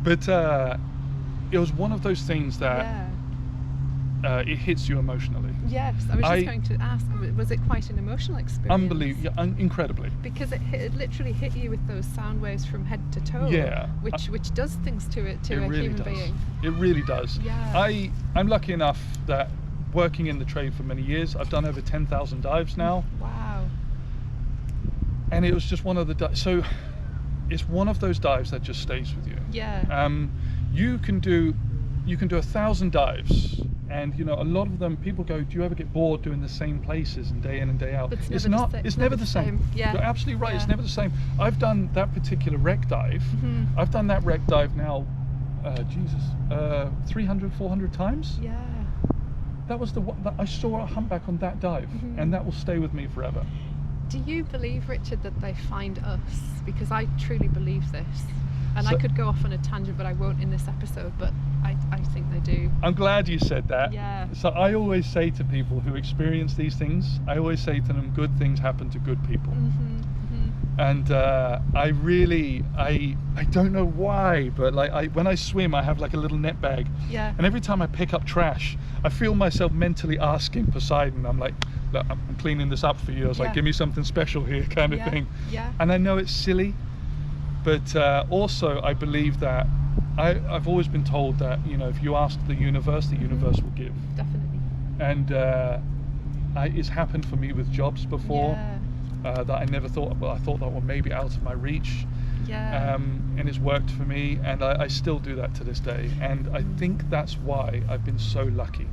But it was one of those things that it hits you emotionally. Yes, I was just going to ask, was it quite an emotional experience? Unbelievable, incredibly. Because it literally hit you with those sound waves from head to toe. Yeah. Which does things to a really human does. being. It really does. Yeah. I'm lucky enough that working in the trade for many years, I've done over 10,000 dives now. Wow. And it was just one of the so it's one of those dives that just stays with you. Yeah. You can do 1,000 dives, and you know, a lot of them, people go, do you ever get bored doing the same places and day in and day out? But it's never the same. Yeah. You're absolutely right. It's never the same. I've done that particular wreck dive. I've done that wreck dive now 300, 400 times. Yeah. That was the one that I saw a humpback on that dive, and that will stay with me forever. Do you believe, Richard, that they find us? Because I truly believe this. And I could go off on a tangent, but I won't in this episode, but I think they do. I'm glad you said that. Yeah. So I always say to people who experience these things, I always say to them, good things happen to good people. And I don't know why, but like when I swim, I have like a little net bag. Yeah. And every time I pick up trash, I feel myself mentally asking Poseidon, I'm like, look, I'm cleaning this up for you. I was like, give me something special here, kind of thing. Yeah. And I know it's silly, but also I believe that I've always been told that, you know, if you ask the universe will give. Definitely. And it's happened for me with jobs before. That I never thought, well, I thought that were maybe out of my reach. Yeah. And it's worked for me, and I still do that to this day. And I think that's why I've been so lucky.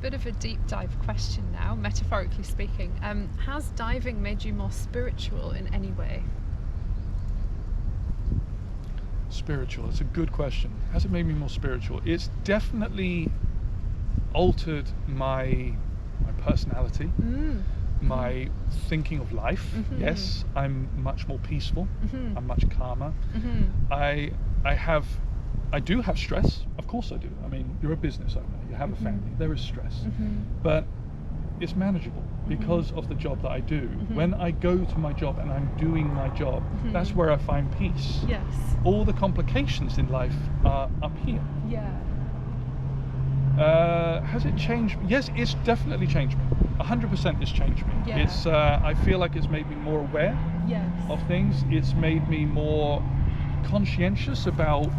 Bit of a deep dive question now, metaphorically speaking. Has diving made you more spiritual in any way? Spiritual, it's a good question. Has it made me more spiritual? It's definitely altered my personality. My thinking of life. Yes, I'm much more peaceful. I'm much calmer. I do have stress. Of course I do. I mean, you're a business owner, you have a family, there is stress. But it's manageable because of the job that I do. When I go to my job and I'm doing my job, that's where I find peace. Yes. All the complications in life are up here. Yeah. Has it changed? Yes, it's definitely changed me. 100% it's changed me. Yeah. It's I feel like it's made me more aware of things. It's made me more conscientious about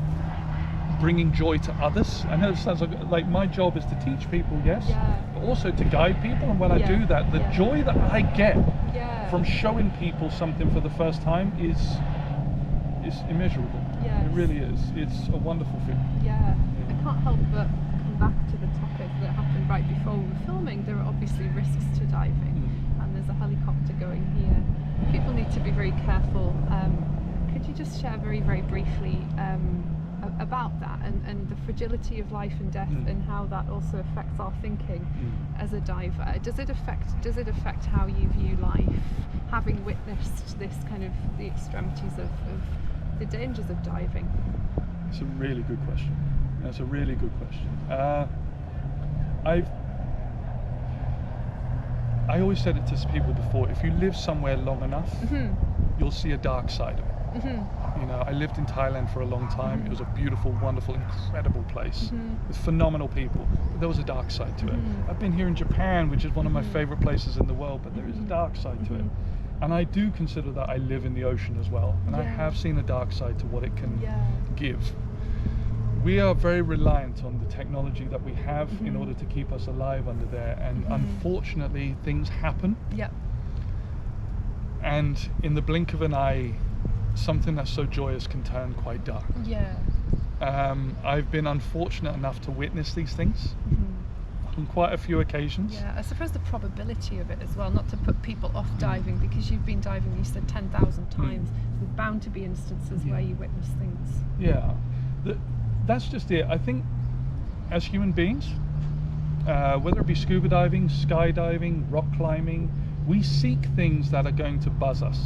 bringing joy to others. I know it sounds like my job is to teach people, yes, but also to guide people. And when I do that, the joy that I get from showing people something for the first time is immeasurable. It really is. It's a wonderful feeling. Yeah. I can't help but come back to the topic that happened right before we were filming. There are obviously risks to diving, and there's a helicopter going here. People need to be very careful. Could you just share very, very briefly about that and the fragility of life and death, and how that also affects our thinking as a diver? Does it affect how you view life, having witnessed this kind of the extremities of the dangers of diving? It's a really good question. That's a really good question. I always said it to people before, if you live somewhere long enough, you'll see a dark side of it. You know, I lived in Thailand for a long time. It was a beautiful, wonderful, incredible place with phenomenal people. But there was a dark side to it. I've been here in Japan, which is one of my favorite places in the world, but there is a dark side to it. And I do consider that I live in the ocean as well. And I have seen a dark side to what it can give. We are very reliant on the technology that we have in order to keep us alive under there. And unfortunately, things happen. And in the blink of an eye, something that's so joyous can turn quite dark. I've been unfortunate enough to witness these things on quite a few occasions. I suppose the probability of it as well, not to put people off diving, because you've been diving, you said 10,000 times. There's bound to be instances where you witness things. That's just it. I think as human beings, whether it be scuba diving, skydiving, rock climbing, we seek things that are going to buzz us.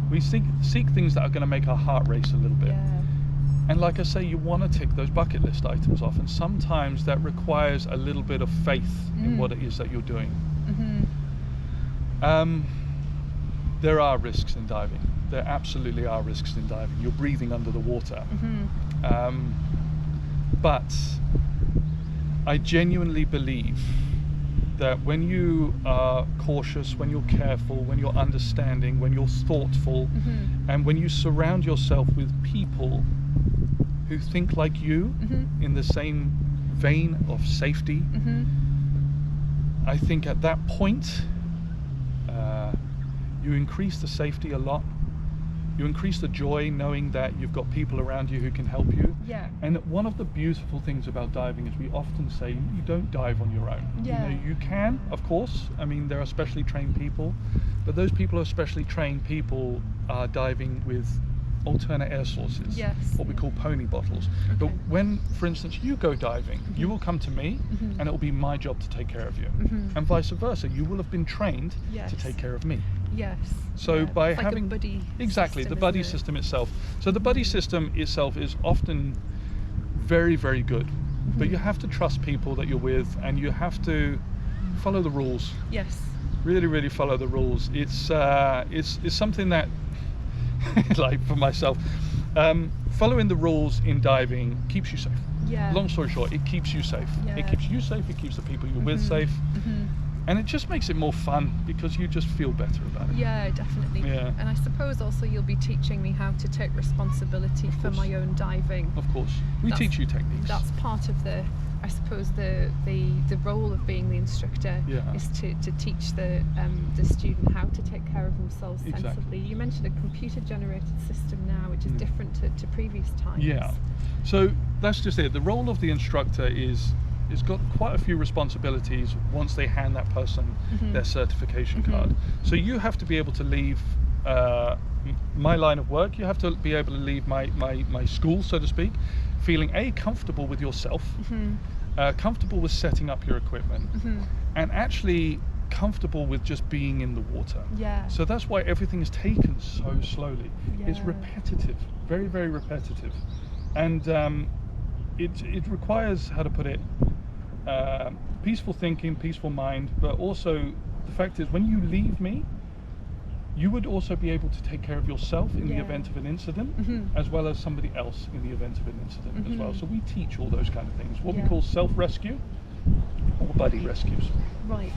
We seek things that are going to make our heart race a little bit. And like I say, you want to tick those bucket list items off, and sometimes that requires a little bit of faith in what it is that you're doing. There are risks in diving. There absolutely are risks in diving. You're breathing under the water. But I genuinely believe that when you are cautious, when you're careful, when you're understanding, when you're thoughtful, and when you surround yourself with people who think like you in the same vein of safety, I think at that point you increase the safety a lot. You increase the joy knowing that you've got people around you who can help you. Yeah. And one of the beautiful things about diving is we often say you don't dive on your own. Yeah. You know, you can, of course. I mean, there are specially trained people, but those people who are specially trained people are diving with alternate air sources, Yes. what we call pony bottles. But when, for instance, you go diving, you will come to me and it will be my job to take care of you. And vice versa, you will have been trained to take care of me. Yes. So by it's having like a buddy exactly system, the buddy isn't it? system itself. So the buddy system itself is often very, very good, but you have to trust people that you're with, and you have to follow the rules. Yes. Really, really follow the rules. It's something that, like for myself, following the rules in diving keeps you safe. Yeah. Long story short, it keeps you safe. Yeah. It keeps you safe. It keeps the people you're with safe. And it just makes it more fun because you just feel better about it. Yeah, definitely. Yeah. And I suppose also you'll be teaching me how to take responsibility for my own diving. Of course. We teach you techniques. That's part of the, I suppose, the role of being the instructor is to teach the student how to take care of themselves sensibly. Exactly. You mentioned a computer generated system now, which is different to previous times. Yeah. So that's just it. The role of the instructor is got quite a few responsibilities once they hand that person their certification card. So you have to be able to leave my line of work, you have to be able to leave my school, so to speak, feeling comfortable with yourself, comfortable with setting up your equipment, and actually comfortable with just being in the water. Yeah. So that's why everything is taken so slowly. It's Yeah. repetitive, very, very repetitive. And it requires, how to put it, peaceful thinking, peaceful mind, but also the fact is when you leave me, you would also be able to take care of yourself in the event of an incident, as well as somebody else in the event of an incident as well. So we teach all those kind of things, what we call self-rescue or buddy rescues. Right.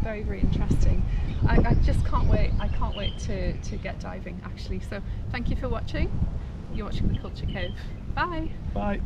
Very, very interesting. I just can't wait. I can't wait to get diving, actually. So thank you for watching. You're watching The Culture Cave. Bye. Bye.